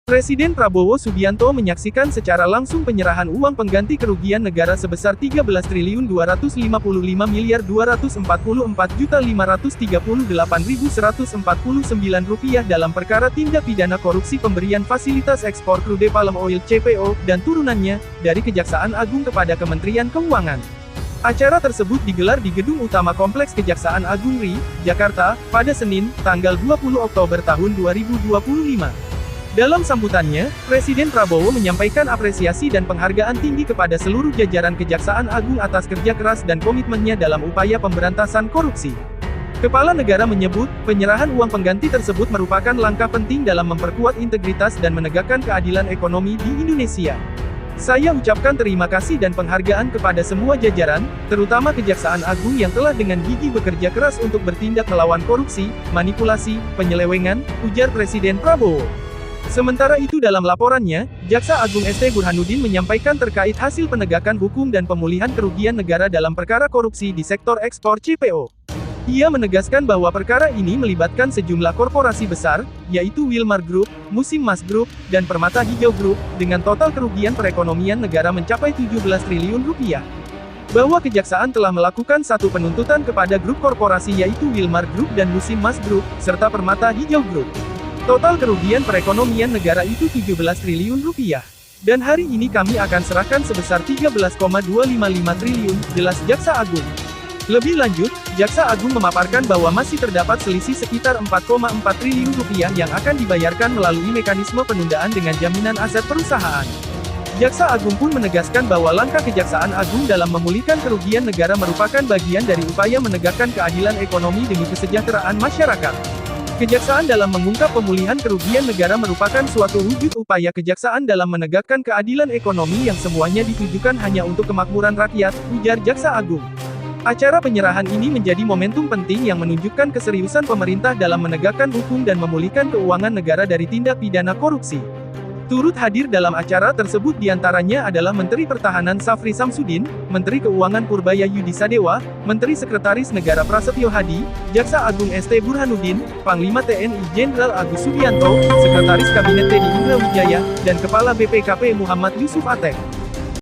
Presiden Prabowo Subianto menyaksikan secara langsung penyerahan uang pengganti kerugian negara sebesar Rp13.254,538.149 dalam perkara tindak pidana korupsi pemberian fasilitas ekspor crude palm oil (CPO) dan turunannya, dari Kejaksaan Agung kepada Kementerian Keuangan. Acara tersebut digelar di Gedung Utama Kompleks Kejaksaan Agung RI, Jakarta, pada Senin, tanggal 20 Oktober tahun 2025. Dalam sambutannya, Presiden Prabowo menyampaikan apresiasi dan penghargaan tinggi kepada seluruh jajaran Kejaksaan Agung atas kerja keras dan komitmennya dalam upaya pemberantasan korupsi. Kepala negara menyebut, penyerahan uang pengganti tersebut merupakan langkah penting dalam memperkuat integritas dan menegakkan keadilan ekonomi di Indonesia. Saya ucapkan terima kasih dan penghargaan kepada semua jajaran, terutama Kejaksaan Agung yang telah dengan gigih bekerja keras untuk bertindak melawan korupsi, manipulasi, penyelewengan, ujar Presiden Prabowo. Sementara itu dalam laporannya, Jaksa Agung ST Burhanuddin menyampaikan terkait hasil penegakan hukum dan pemulihan kerugian negara dalam perkara korupsi di sektor ekspor CPO. Ia menegaskan bahwa perkara ini melibatkan sejumlah korporasi besar, yaitu Wilmar Group, Musim Mas Group, dan Permata Hijau Group, dengan total kerugian perekonomian negara mencapai 17 triliun rupiah. Bahwa Kejaksaan telah melakukan satu penuntutan kepada grup korporasi yaitu Wilmar Group dan Musim Mas Group, serta Permata Hijau Group. Total kerugian perekonomian negara itu 17 triliun rupiah. Dan hari ini kami akan serahkan sebesar 13,255 triliun, jelas Jaksa Agung. Lebih lanjut, Jaksa Agung memaparkan bahwa masih terdapat selisih sekitar 4,4 triliun rupiah yang akan dibayarkan melalui mekanisme penundaan dengan jaminan aset perusahaan. Jaksa Agung pun menegaskan bahwa langkah Kejaksaan Agung dalam memulihkan kerugian negara merupakan bagian dari upaya menegakkan keadilan ekonomi demi kesejahteraan masyarakat. Kejaksaan dalam mengungkap pemulihan kerugian negara merupakan suatu wujud upaya Kejaksaan dalam menegakkan keadilan ekonomi yang semuanya ditujukan hanya untuk kemakmuran rakyat, ujar Jaksa Agung. Acara penyerahan ini menjadi momentum penting yang menunjukkan keseriusan pemerintah dalam menegakkan hukum dan memulihkan keuangan negara dari tindak pidana korupsi. Turut hadir dalam acara tersebut diantaranya adalah Menteri Pertahanan Safri Samsudin, Menteri Keuangan Purbaya Yudi Sadewa, Menteri Sekretaris Negara Prasetyo Hadi, Jaksa Agung ST Burhanuddin, Panglima TNI Jenderal Agus Subianto, Sekretaris Kabinet Teddy Indra Wijaya, dan Kepala BPKP Muhammad Yusuf Atek.